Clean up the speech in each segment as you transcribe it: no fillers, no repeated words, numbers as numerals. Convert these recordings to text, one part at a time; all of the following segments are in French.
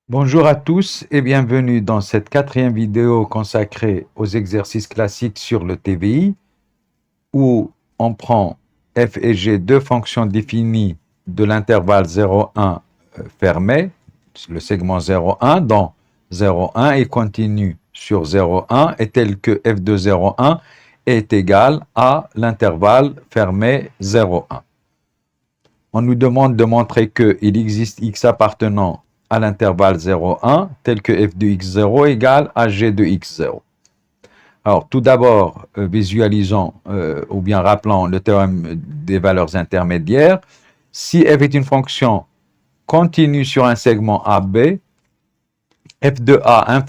Bonjour à tous et bienvenue dans cette quatrième vidéo consacrée aux exercices classiques sur le TVI où on prend f et g, deux fonctions définies de l'intervalle 0,1 fermé, le segment 0,1 dont 0,1 est continu sur 0,1 est tel que f de 0,1 est égal à l'intervalle fermé 0,1. On nous demande de montrer qu'il existe x appartenant à l'intervalle 0,1 tel que f de x0 égale à g de x0. Alors, tout d'abord, visualisons ou bien rappelons le théorème des valeurs intermédiaires. Si f est une fonction continue sur un segment AB, f de A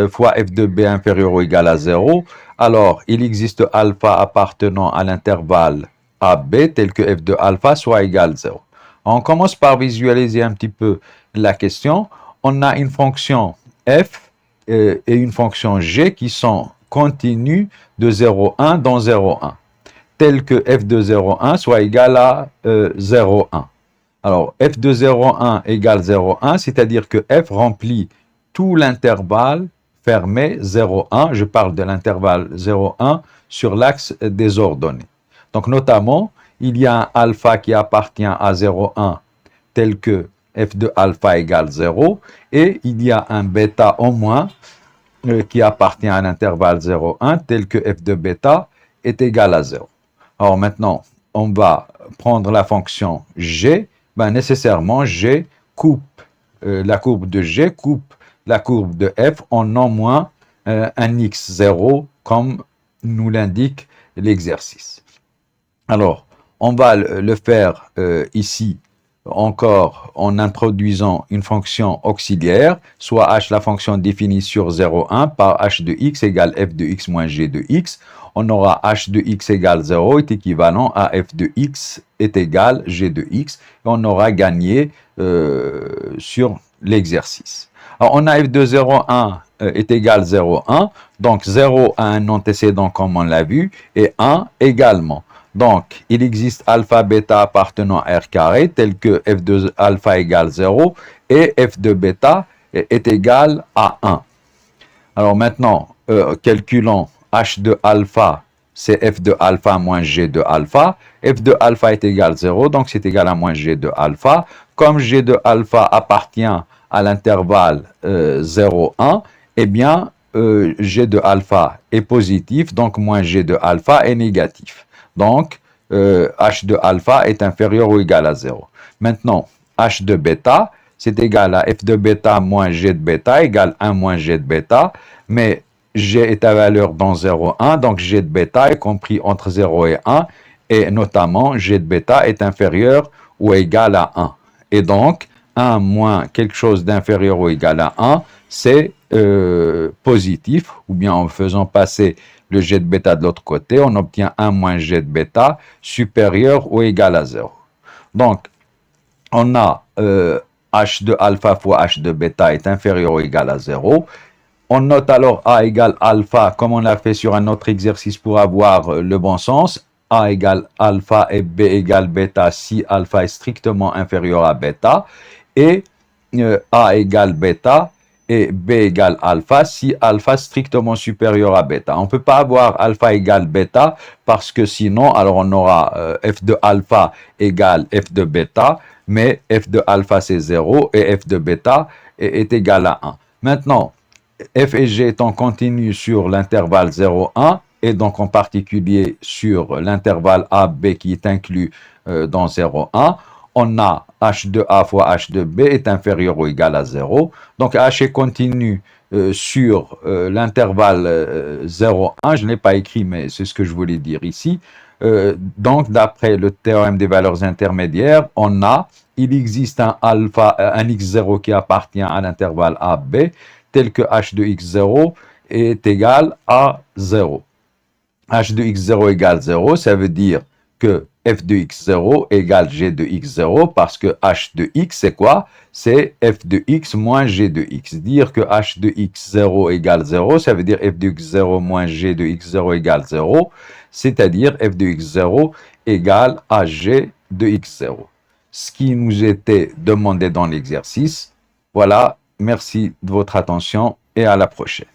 fois f de B inférieur ou égal à 0, alors il existe alpha appartenant à l'intervalle AB tel que f de alpha soit égal à 0. On commence par visualiser un petit peu la question. On a une fonction f et une fonction g qui sont continues de 0,1 dans 0,1, tel que f de 0,1 soit égal à 0,1. Alors, f de 0,1 égale 0,1, c'est-à-dire que f remplit tout l'intervalle fermé 0,1. Je parle de l'intervalle 0,1 sur l'axe des ordonnées. Donc, notamment, il y a un alpha qui appartient à 0,1 tel que f de alpha égale 0 et il y a un bêta au moins qui appartient à l'intervalle 0,1 tel que f de bêta est égal à 0. Alors maintenant, on va prendre la fonction g. Nécessairement, g coupe la courbe de g coupe la courbe de f en non moins un x0 comme nous l'indique l'exercice. Alors, on va le faire ici encore en introduisant une fonction auxiliaire, soit h la fonction définie sur 0,1 par h de x égale f de x moins g de x. On aura h de x égale 0 est équivalent à f de x est égal g de x. Et on aura gagné sur l'exercice. Alors, on a f de 0,1 est égal 0,1. Donc, 0 a un antécédent comme on l'a vu et 1 également. Donc, il existe alpha bêta appartenant à R carré tel que f de alpha égale 0 et f de bêta est égal à 1. Alors maintenant, calculons h de alpha, c'est f de alpha moins g de alpha. F de alpha est égal à 0, donc c'est égal à moins g de alpha. Comme g de alpha appartient à l'intervalle 0, 1, eh bien, g de alpha est positif, donc moins g de alpha est négatif. Donc, h de alpha est inférieur ou égal à 0. Maintenant, h de bêta, c'est égal à f de bêta moins g de bêta égale 1 moins g de bêta, mais g est à valeur dans 0, 1, donc g de bêta est compris entre 0 et 1, et notamment g de bêta est inférieur ou égal à 1. Et donc, 1 moins quelque chose d'inférieur ou égal à 1, c'est positif, ou bien en faisant passer le g de bêta de l'autre côté, on obtient 1 moins g de bêta supérieur ou égal à 0. Donc, on a h de alpha fois h de bêta est inférieur ou égal à 0. On note alors a égale alpha, comme on l'a fait sur un autre exercice pour avoir le bon sens. A égale alpha et B égale bêta si alpha est strictement inférieur à bêta. Et A égale bêta et B égale alpha si alpha strictement supérieur à bêta. On ne peut pas avoir alpha égale bêta parce que sinon, alors on aura f de alpha égale f de bêta, mais f de alpha c'est 0 et f de bêta est égal à 1. Maintenant, f et g étant continus sur l'intervalle 0,1 et donc en particulier sur l'intervalle AB qui est inclus dans 0,1, on a h de a fois h de b est inférieur ou égal à 0. Donc h est continu sur l'intervalle 0,1. Je ne l'ai pas écrit, mais c'est ce que je voulais dire ici. Donc, d'après le théorème des valeurs intermédiaires, il existe un alpha, un x0 qui appartient à l'intervalle AB, tel que h de x0 est égal à 0. H de x0 égale 0, ça veut dire que f de x0 égale g de x0 parce que h de x c'est quoi? C'est f de x moins g de x. Dire que h de x0 égale 0, ça veut dire f de x0 moins g de x0 égale 0, c'est-à-dire f de x0 égale à g de x0. Ce qui nous était demandé dans l'exercice, voilà Merci de votre attention et à la prochaine.